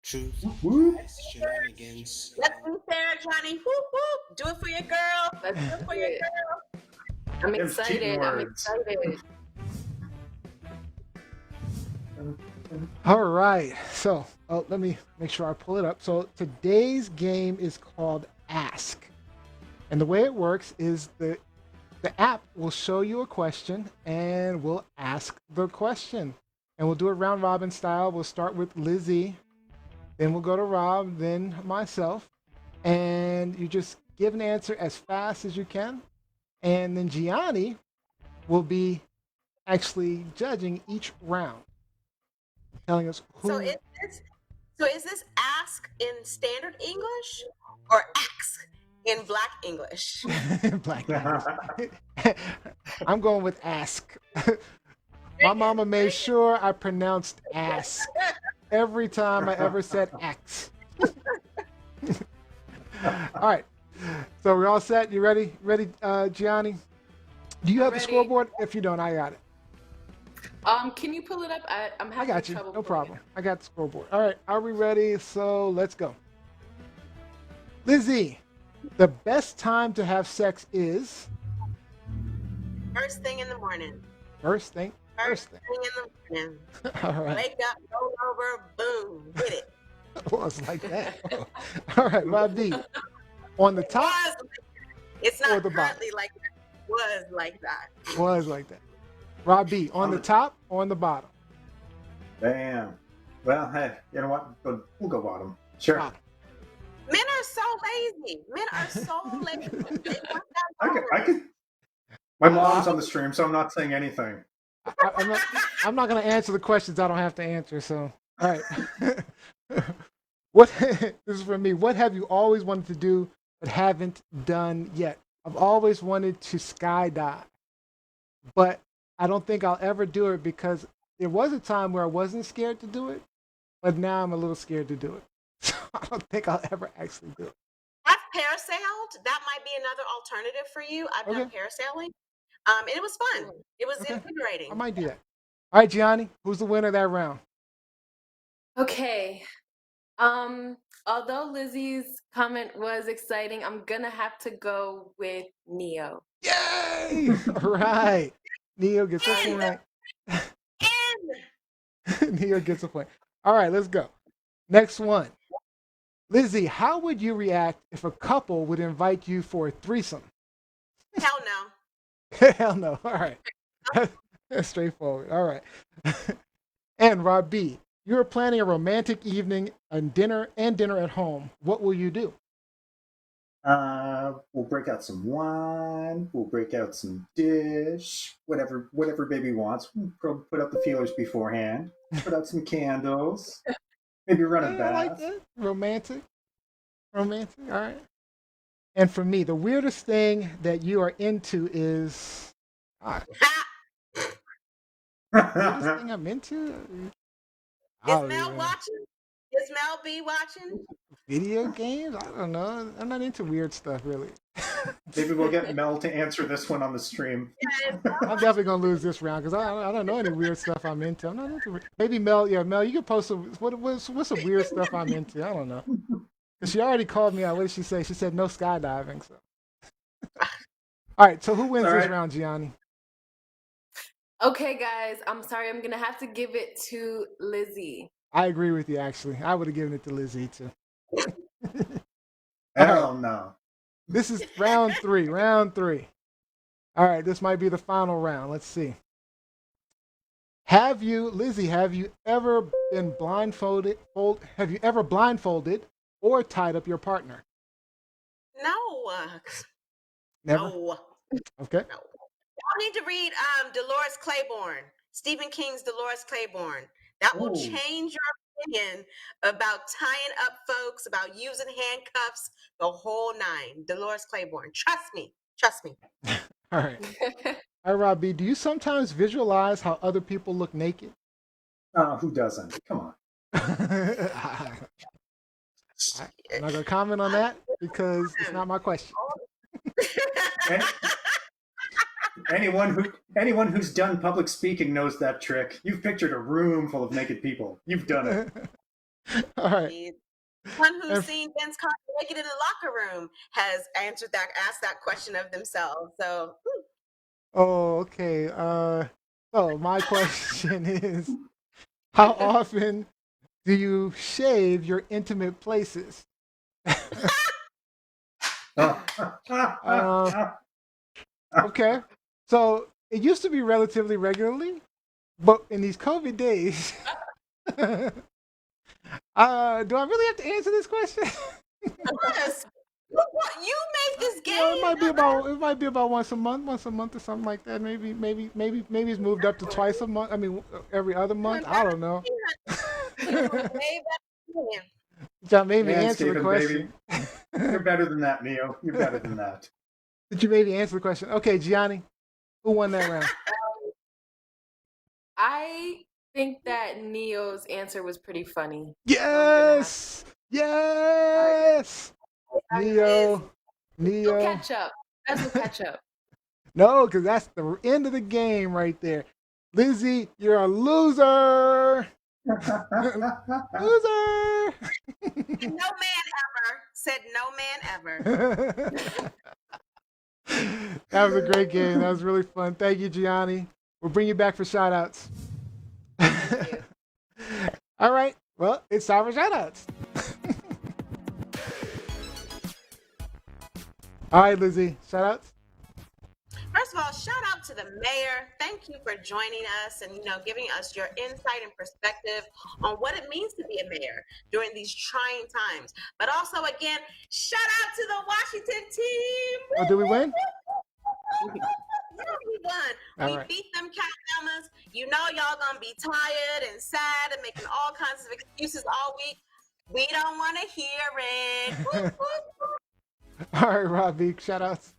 Truth, Whoop. lies, shenanigans. Let's be fair, Johnny. Whoop whoop. Do it for your girl. Let's Do do it for your it. girl. I'm Them's cheating excited. I'm words. excited. All right. So let me make sure I pull it up. So today's game is called Ask. And the way it works is the app will show you a question and we'll ask the question. And we'll do it round robin style. We'll start with Lizzie, then we'll go to Rob, then myself. And you just give an answer as fast as you can. And then Gianni will be actually judging each round, telling us who. So is this ask in standard English or ask in Black English? Black English. I'm going with ask. My mama made sure I pronounced ask every time I ever said ax. All right. So we're all set. You ready? Ready, Gianni? Do you have the Ready. scoreboard? If you don't, I got it. Can you pull it up? I'm I having got you. trouble. No pulling problem. I got the scoreboard. All right. Are we ready? So let's go. Lizzie, the best time to have sex is First thing in the morning. first thing. First thing in the morning. All right. Wake up, roll over, boom, hit it. Well, it's like that. All right, Rob D. On the top, It's or not the bottom? currently like that. Was like that. Was like that. Rob B. On the top or on the bottom? Bam. Well, hey, you know what? We'll go bottom. Sure. Bottom. Men are so lazy. Men are so lazy. They want that I could. My mom's on the stream, so I'm not saying anything. I'm not going to answer the questions I don't have to answer. So, all right. What this is for me. What have you always wanted to do but haven't done yet? I've always wanted to skydive, but I don't think I'll ever do it because there was a time where I wasn't scared to do it, but now I'm a little scared to do it. So I don't think I'll ever actually do it. I've parasailed. That might be another alternative for you. I've done parasailing. And it was fun. It was invigorating. I might do that. All right, Gianni, who's the winner of that round? Okay. Although Lizzie's comment was exciting, I'm gonna have to go with Neo. Yay! All right. Neo gets a point. Neo gets a point. All right, let's go. Next one. Lizzie, how would you react if a couple would invite you for a threesome? Hell no. Hell no. All right. That's straightforward. All right. And Rob B, you're planning a romantic evening and dinner at home. What will you do? We'll break out some wine. We'll break out some dish. Whatever baby wants. We'll put out the feelers beforehand. Put out some candles. Maybe run a I bath. like that. Romantic. All right. And for me, the weirdest thing that you are into is weirdest thing I'm into. Is Mel watching? Is Mel B watching? Video games? I don't know. I'm not into weird stuff, really. Maybe we'll get Mel to answer this one on the stream. I'm definitely gonna lose this round because I don't know any weird stuff I'm into. I'm not into. Maybe Mel. Yeah, Mel, you can post what's some weird stuff I'm into. I don't know. Because she already called me out. What did she say? She said no skydiving. So. All right. So who wins this round, Gianni? Okay, guys. I'm sorry. I'm gonna have to give it to Lizzie. I agree with you. Actually, I would have given it to Lizzie too. Hell no. This is round three. Round three. All right, this might be the final round. Let's see. Lizzie, have you ever been blindfolded? Have you ever blindfolded or tied up your partner? No. Never. No. Okay. No. Y'all need to read Dolores Claiborne, Stephen King's Dolores Claiborne. That will change your opinion about tying up folks, about using handcuffs, the whole nine. Dolores Claiborne. Trust me. Trust me. All right. All right, Rob B, do you sometimes visualize how other people look naked? Who doesn't? Come on. I'm not going to comment on that because it's not my question. Anyone who's done public speaking knows that trick. You've pictured a room full of naked people. You've done it. All right. The one who's And seen Vince Carter naked in the locker room has asked that question of themselves. So, oh, okay. So my question is, how often do you shave your intimate places? uh, okay. So it used to be relatively regularly, but in these COVID days, do I really have to answer this question? yes, you made this You know, game. it might be about once a month or something like that. Maybe it's moved up to twice a month. I mean, every other month. I don't know. You're doing way better than him. John made me answer the Manscaping, baby. question. You're better than that, Neo. You're better than that. Did you maybe answer the question? Okay, Gianni, who won that round? I think that Neo's answer was pretty funny. Yes, yes, Neo, Go Neo. catch up. That's a catch up. No, because that's the end of the game right there. Lizzie, you're a loser. Loser. No man ever said no man ever. That was a great game. That was really fun. Thank you, Gianni. We'll bring you back for shout outs. All right. Well, it's time for shout outs. All right, Lizzie, shout outs. First of all, shout out to the mayor. Thank you for joining us and giving us your insight and perspective on what it means to be a mayor during these trying times. But also, again, shout out to the Washington team. Oh, did we win? Yeah, we won. All We right. beat them Catamas. Y'all gonna be tired and sad and making all kinds of excuses all week. We don't want to hear it. All right, Robbie, shout outs.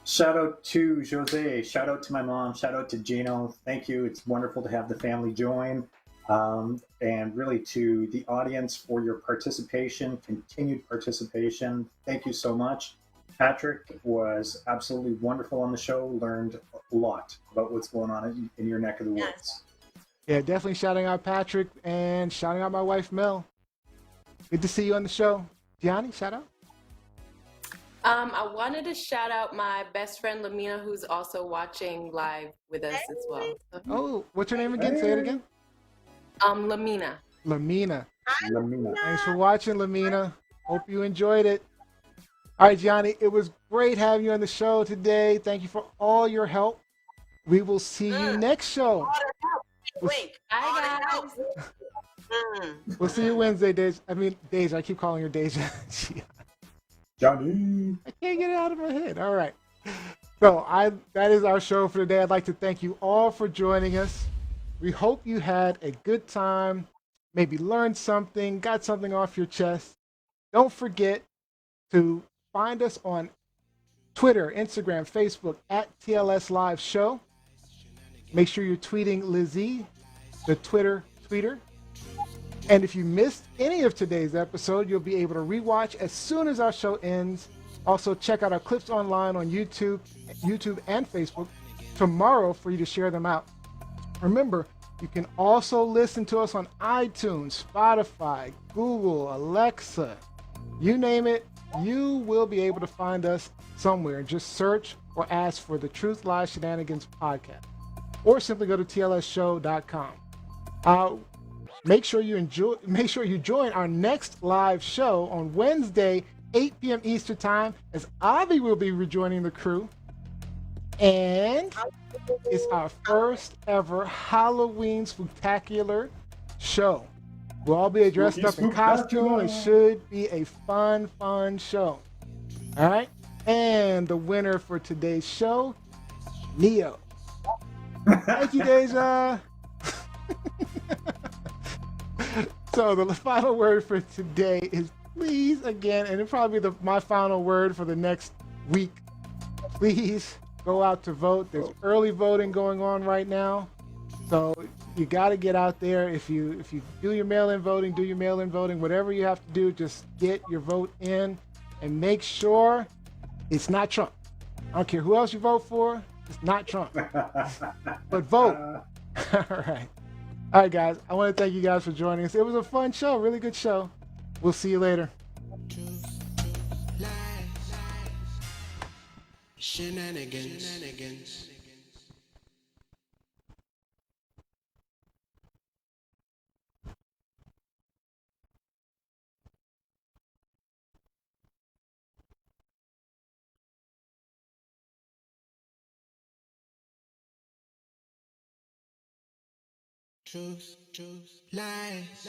Shout out to Jose. Shout out to my mom. Shout out to Gino. Thank you. It's wonderful to have the family join. And really to the audience for your participation, continued participation. Thank you so much. Patrick was absolutely wonderful on the show. Learned a lot about what's going on in your neck of the woods. Yes. Yeah, definitely shouting out Patrick and shouting out my wife, Mel. Good to see you on the show. Gianni, shout out. I wanted to shout out my best friend Lamina, who's also watching live with us as well. Oh, what's your name again? Say it again. Lamina. Lamina. Lamina. Thanks for watching, Lamina. Hope you enjoyed it. All right, Gianni, it was great having you on the show today. Thank you for all your help. We will see you next show. All the help. Wink. All the Bye, help. guys. We'll see you Wednesday, Deja. I mean, Deja. I keep calling her Deja. Johnny. I can't get it out of my head. All right. So that is our show for today. I'd like to thank you all for joining us. We hope you had a good time, maybe learned something, got something off your chest. Don't forget to find us on Twitter, Instagram, Facebook at TLS Live Show. Make sure you're tweeting Lizzie, the Twitter tweeter. And if you missed any of today's episode, you'll be able to rewatch as soon as our show ends. Also, check out our clips online on YouTube and Facebook tomorrow for you to share them out. Remember, you can also listen to us on iTunes, Spotify, Google, Alexa, you name it. You will be able to find us somewhere. Just search or ask for the Truth Lies Shenanigans podcast, or simply go to tlsshow.com. Make sure you join our next live show on Wednesday, 8 p.m. Eastern Time, as Avi will be rejoining the crew. And it's our first ever Halloween spectacular show. We'll all be dressed up in costume. It should be a fun show. All right? And the winner for today's show, Neo. Thank you, Deja. So the final word for today is please, again, and it'll probably be my final word for the next week. Please go out to vote. There's early voting going on right now. So you got to get out there. If you do your mail-in voting, do your mail-in voting. Whatever you have to do, just get your vote in and make sure it's not Trump. I don't care who else you vote for. It's not Trump. But vote. All right. All right, guys. I want to thank you guys for joining us. It was a fun show, really good show. We'll see you later. Shenanigans. Truth, lies,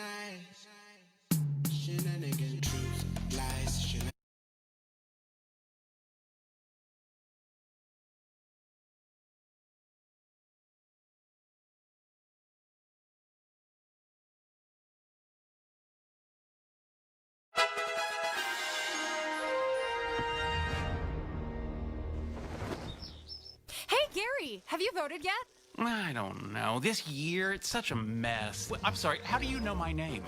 shenanigans, truth, lies, shenanigans. Hey, Gary, have you voted yet? I don't know. This year, it's such a mess. I'm sorry, how do you know my name?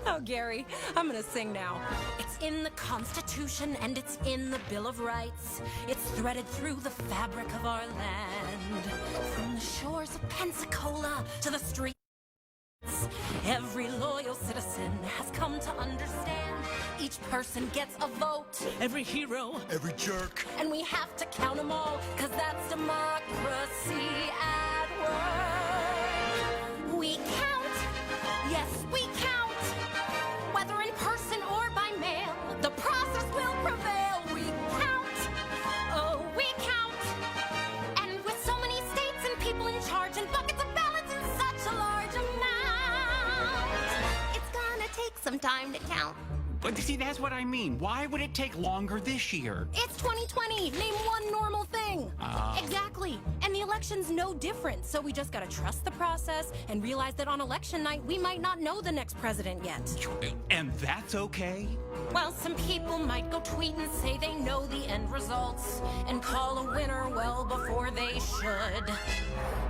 Oh, Gary, I'm gonna sing now. It's in the Constitution and it's in the Bill of Rights. It's threaded through the fabric of our land. From the shores of Pensacola to the streets, every loyal citizen has come to understand. Each person gets a vote. Every hero, every jerk. And we have to count them all, cause that's democracy at work. We count, yes, we count. Whether in person or by mail, the process will prevail. We count, oh, we count. And with so many states and people in charge and buckets of ballots in such a large amount, it's gonna take some time to count. But see, that's what I mean. Why would it take longer this year? It's 2020. Name one normal thing. Exactly. And the election's no different. So we just gotta trust the process and realize that on election night, we might not know the next president yet. And that's okay? Well, some people might go tweet and say they know the end results and call a winner well before they should.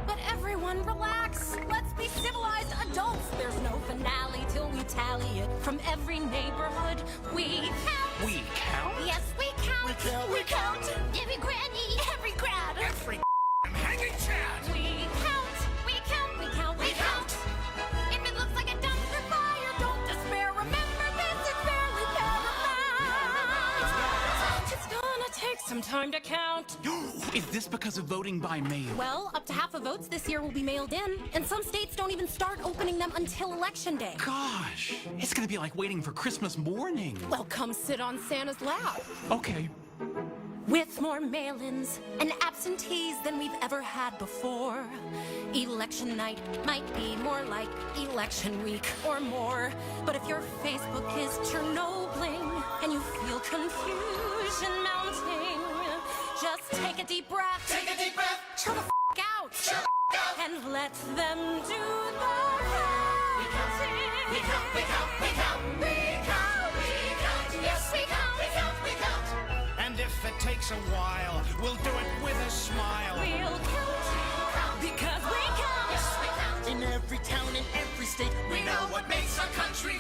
But everyone relax. Let's be civilized adults. There's no finale till we tally it from every neighborhood. We count. We count? Yes, we count. We count. Every granny, every crowd. Every hanging chad. We count. We count. We count. We count. If it looks like a dumpster fire, don't despair. Remember this is barely paramount. It's gonna take some time to count. Is this because of voting by mail? Well, up to half of votes this year will be mailed in, and some states don't even start opening them until Election Day. Gosh, it's gonna be like waiting for Christmas morning. Well, come sit on Santa's lap. Okay. With more mail-ins and absentees than we've ever had before, election night might be more like election week or more. But if your Facebook is Chernobling and you feel confusion mounting, just take a deep breath. Take a deep breath. Chill the out. Chill and let them do the counting. We count. We count. We count. We count. We count. Yes, we count. We count. We count. And if it takes a while, we'll do it with a smile. We'll count because we count. Yes, we count. In every town, in every state, We know what makes our country